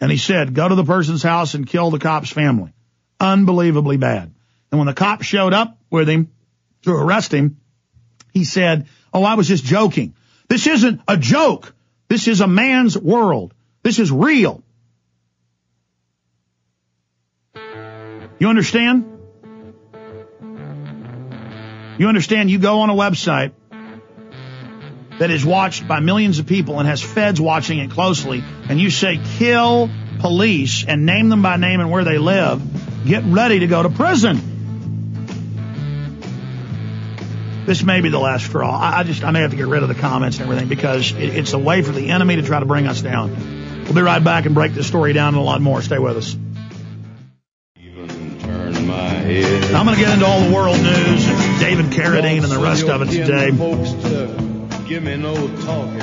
And he said, go to the person's house and kill the cop's family. Unbelievably bad. And when the cops showed up with him to arrest him, he said, oh, I was just joking. This isn't a joke. This is a man's world. This is real. You understand? You understand? You go on a website that is watched by millions of people and has feds watching it closely, and you say kill police and name them by name and where they live, get ready to go to prison. This may be the last straw. I may have to get rid of the comments and everything because it's a way for the enemy to try to bring us down. We'll be right back and break this story down and a lot more. Stay with us. I'm going to get into all the world news and David Carradine and the rest of it today. Give me no talking.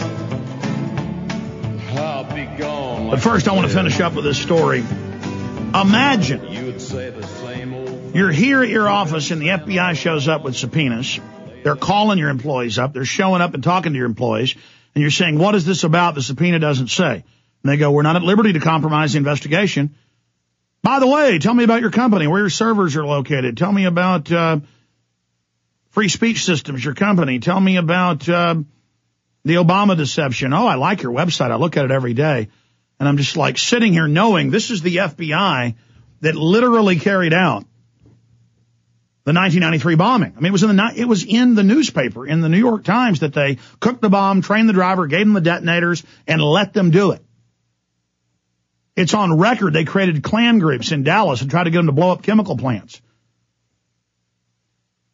I'll be gone. But first, I want to finish up with this story. Imagine you're here at your office and the FBI shows up with subpoenas. They're calling your employees up. They're showing up and talking to your employees. And you're saying, what is this about? The subpoena doesn't say. And they go, we're not at liberty to compromise the investigation. By the way, tell me about your company, where your servers are located. Tell me about free speech systems, your company. Tell me about the Obama deception. Oh, I like your website. I look at it every day. And I'm just like sitting here knowing this is the FBI that literally carried out the 1993 bombing. I mean, it was in the newspaper, in the New York Times, that they cooked the bomb, trained the driver, gave them the detonators, and let them do it. It's on record. They created Klan groups in Dallas and tried to get them to blow up chemical plants.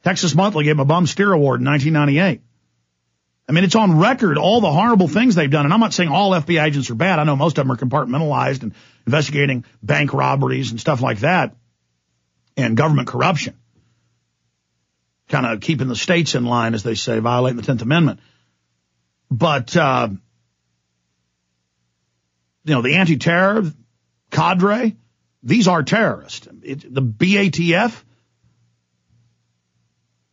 Texas Monthly gave them a Bum Steer Award in 1998. I mean, it's on record, all the horrible things they've done. And I'm not saying all FBI agents are bad. I know most of them are compartmentalized and investigating bank robberies and stuff like that and government corruption. Kind of keeping the states in line, as they say, violating the 10th Amendment. But, the anti-terror cadre, these are terrorists. The BATF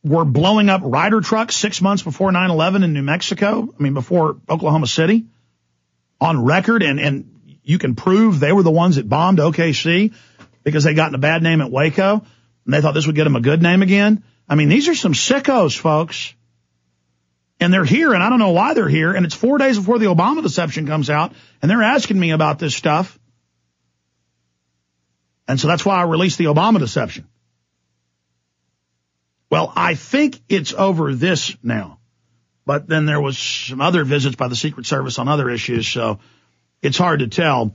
were blowing up Ryder trucks 6 months before 9/11 in New Mexico. I mean, before Oklahoma City, on record. And you can prove they were the ones that bombed OKC because they got in a bad name at Waco and they thought this would get them a good name again. I mean, these are some sickos, folks. And they're here, and I don't know why they're here. And it's 4 days before the Obama deception comes out, and they're asking me about this stuff. And so that's why I released the Obama deception. Well, I think it's over this now. But then there was some other visits by the Secret Service on other issues, so it's hard to tell.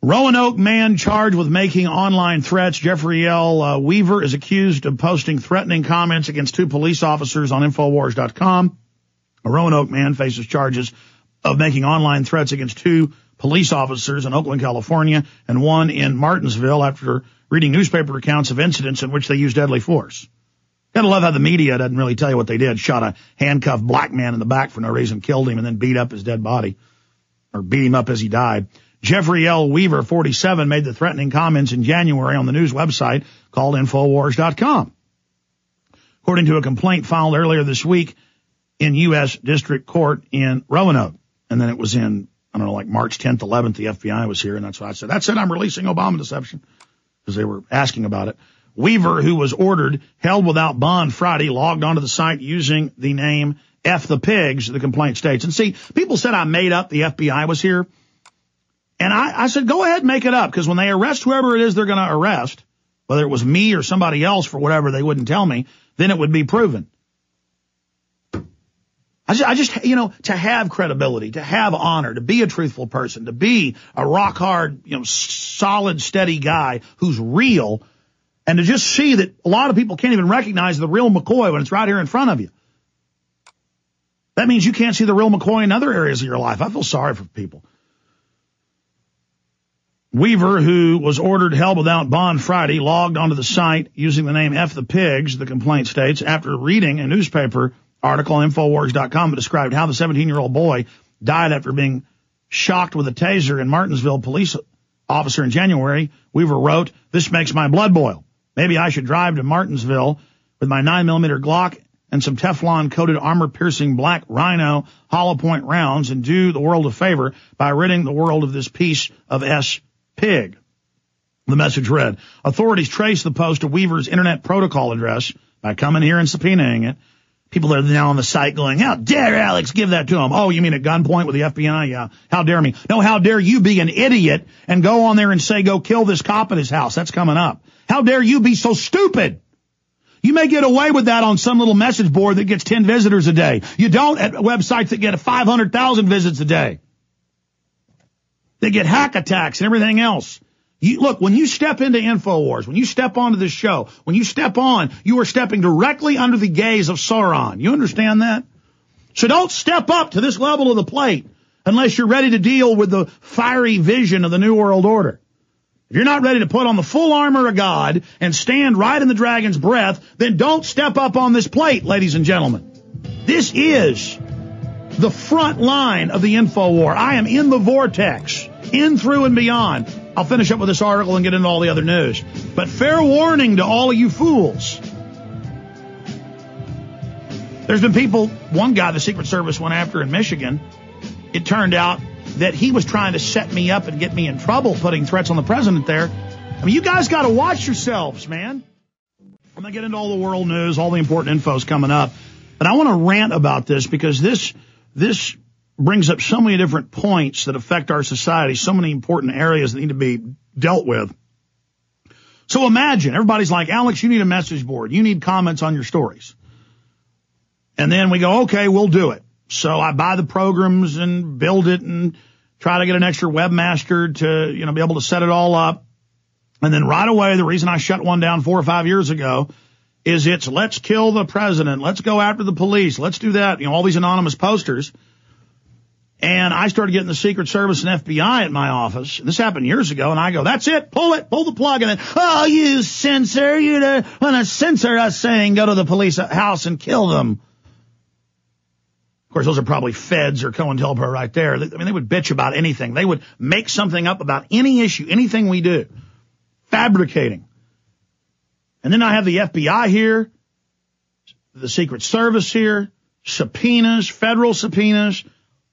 Roanoke man charged with making online threats. Jeffrey L. Weaver is accused of posting threatening comments against two police officers on Infowars.com. A Roanoke man faces charges of making online threats against two police officers in Oakland, California, and one in Martinsville after reading newspaper accounts of incidents in which they used deadly force. Gotta love how the media doesn't really tell you what they did. Shot a handcuffed black man in the back for no reason, killed him, and then beat up his dead body, or beat him up as he died. Jeffrey L. Weaver, 47, made the threatening comments in January on the news website called Infowars.com. According to a complaint filed earlier this week in U.S. District Court in Roanoke. And then it was in, like March 10th, 11th, the FBI was here, and that's what I said. That's it, I'm releasing Obama deception, because they were asking about it. Weaver, who was ordered held without bond Friday, logged onto the site using the name F the Pigs, the complaint states. And see, people said I made up the FBI was here. And I said, go ahead and make it up, because when they arrest whoever it is they're going to arrest, whether it was me or somebody else for whatever they wouldn't tell me, then it would be proven. I just, to have credibility, to have honor, to be a truthful person, to be a rock hard, solid, steady guy who's real, and to just see that a lot of people can't even recognize the real McCoy when it's right here in front of you. That means you can't see the real McCoy in other areas of your life. I feel sorry for people. Weaver, who was ordered held without bond Friday, logged onto the site using the name F the Pigs, the complaint states, after reading a newspaper article on Infowars.com that described how the 17-year-old boy died after being shocked with a taser in Martinsville police officer in January. Weaver wrote, "This makes my blood boil. Maybe I should drive to Martinsville with my 9mm Glock and some Teflon-coated armor-piercing black Rhino hollow point rounds and do the world a favor by ridding the world of this piece of pig. The message read, authorities traced the post to Weaver's internet protocol address by coming here and subpoenaing it. People are now on the site going, how dare Alex give that to him? Oh, you mean at gunpoint with the FBI? Yeah. How dare me? No, how dare you be an idiot and go on there and say, go kill this cop at his house? That's coming up. How dare you be so stupid? You may get away with that on some little message board that gets 10 visitors a day. You don't at websites that get 500,000 visits a day. They get hack attacks and everything else. Look, when you step into InfoWars, when you step onto this show, when you step on, you are stepping directly under the gaze of Sauron. You understand that? So don't step up to this level of the plate unless you're ready to deal with the fiery vision of the New World Order. If you're not ready to put on the full armor of God and stand right in the dragon's breath, then don't step up on this plate, ladies and gentlemen. This is the front line of the InfoWar. I am in the vortex, in, through, and beyond. I'll finish up with this article and get into all the other news. But fair warning to all of you fools. There's been people, one guy the Secret Service went after in Michigan. It turned out that he was trying to set me up and get me in trouble, putting threats on the president there. I mean, you guys got to watch yourselves, man. I'm going to get into all the world news, all the important info's coming up. But I want to rant about this because this brings up so many different points that affect our society, so many important areas that need to be dealt with. So imagine, everybody's like, Alex, you need a message board. You need comments on your stories. And then we go, okay, we'll do it. So I buy the programs and build it and try to get an extra webmaster to, be able to set it all up. And then right away, the reason I shut one down 4 or 5 years ago is it's let's kill the president. Let's go after the police. Let's do that. All these anonymous posters. And I started getting the Secret Service and FBI at my office. This happened years ago. And I go, that's it. Pull the plug. And then, oh, you censor. You want to censor us saying go to the police house and kill them. Of course, those are probably feds or COINTELPRO right there. I mean, they would bitch about anything. They would make something up about any issue, anything we do. Fabricating. And then I have the FBI here, the Secret Service here, subpoenas, federal subpoenas,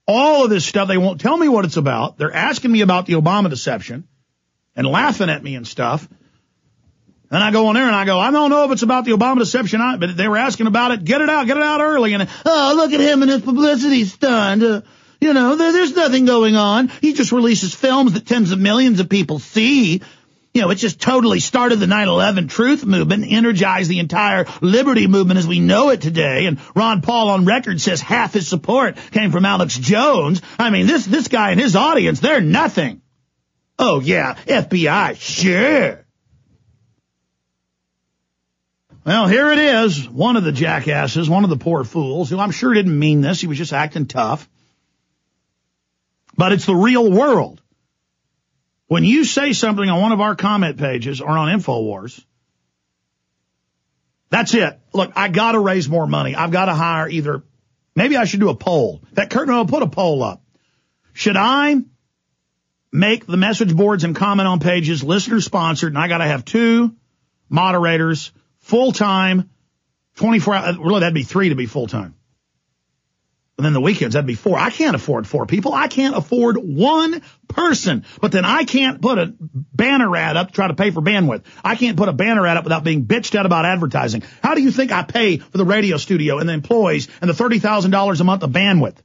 all of this stuff. They won't tell me what it's about. They're asking me about the Obama deception and laughing at me and stuff. And I go on there and I go, I don't know if it's about the Obama deception, but they were asking about it. Get it out early. And, look at him and his publicity stunt. There's nothing going on. He just releases films that tens of millions of people see. It just totally started the 9/11 truth movement and energized the entire liberty movement as we know it today. And Ron Paul on record says half his support came from Alex Jones. I mean, this guy and his audience, they're nothing. Oh, yeah, FBI, sure. Well, here it is, one of the jackasses, one of the poor fools, who I'm sure didn't mean this. He was just acting tough. But it's the real world. When you say something on one of our comment pages or on InfoWars, that's it. Look, I got to raise more money. I've got to hire maybe I should do a poll. That curtain will put a poll up. Should I make the message boards and comment on pages listener sponsored, and I got to have 2 moderators full-time, 24 hours. Really, that'd be 3 to be full-time. And then the weekends, that'd be 4. I can't afford 4 people. I can't afford 1 person. But then I can't put a banner ad up to try to pay for bandwidth. I can't put a banner ad up without being bitched at about advertising. How do you think I pay for the radio studio and the employees and the $30,000 a month of bandwidth?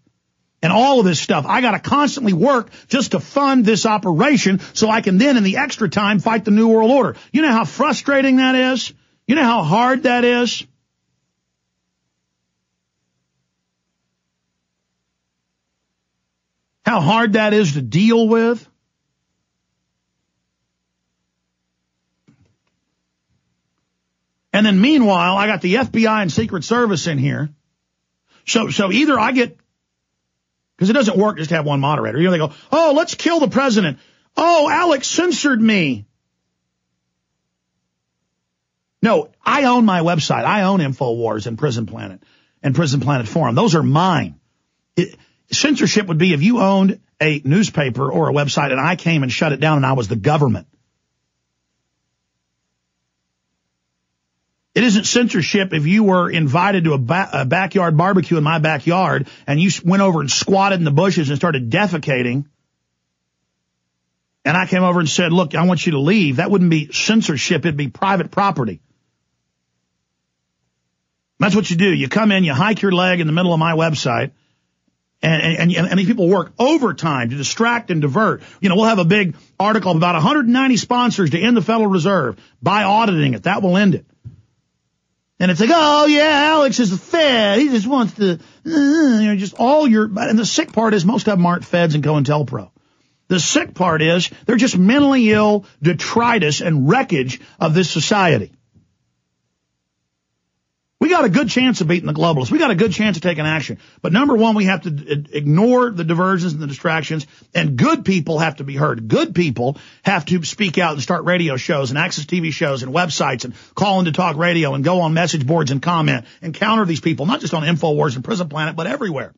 And all of this stuff. I got to constantly work just to fund this operation so I can then, in the extra time, fight the New World Order. You know how frustrating that is? You know how hard that is? How hard that is to deal with? And then meanwhile, I got the FBI and Secret Service in here. So either I get, because it doesn't work just to have one moderator. They go, oh, let's kill the president. Oh, Alex censored me. No, I own my website. I own InfoWars and Prison Planet and Prison Planet Forum. Those are mine. Censorship would be if you owned a newspaper or a website and I came and shut it down and I was the government. It isn't censorship if you were invited to a backyard barbecue in my backyard and you went over and squatted in the bushes and started defecating. And I came over and said, look, I want you to leave. That wouldn't be censorship. It'd be private property. That's what you do. You come in, you hike your leg in the middle of my website, and these people work overtime to distract and divert. We'll have a big article about 190 sponsors to end the Federal Reserve by auditing it. That will end it. And it's like, oh yeah, Alex is a Fed. He just wants to, just all and the sick part is most of them aren't Feds and COINTELPRO. The sick part is they're just mentally ill detritus and wreckage of this society. We got a good chance of beating the globalists. We got a good chance of taking action. But number one, we have to ignore the diversions and the distractions, and good people have to be heard. Good people have to speak out and start radio shows and access TV shows and websites and call into talk radio and go on message boards and comment and counter these people, not just on InfoWars and Prison Planet, but everywhere.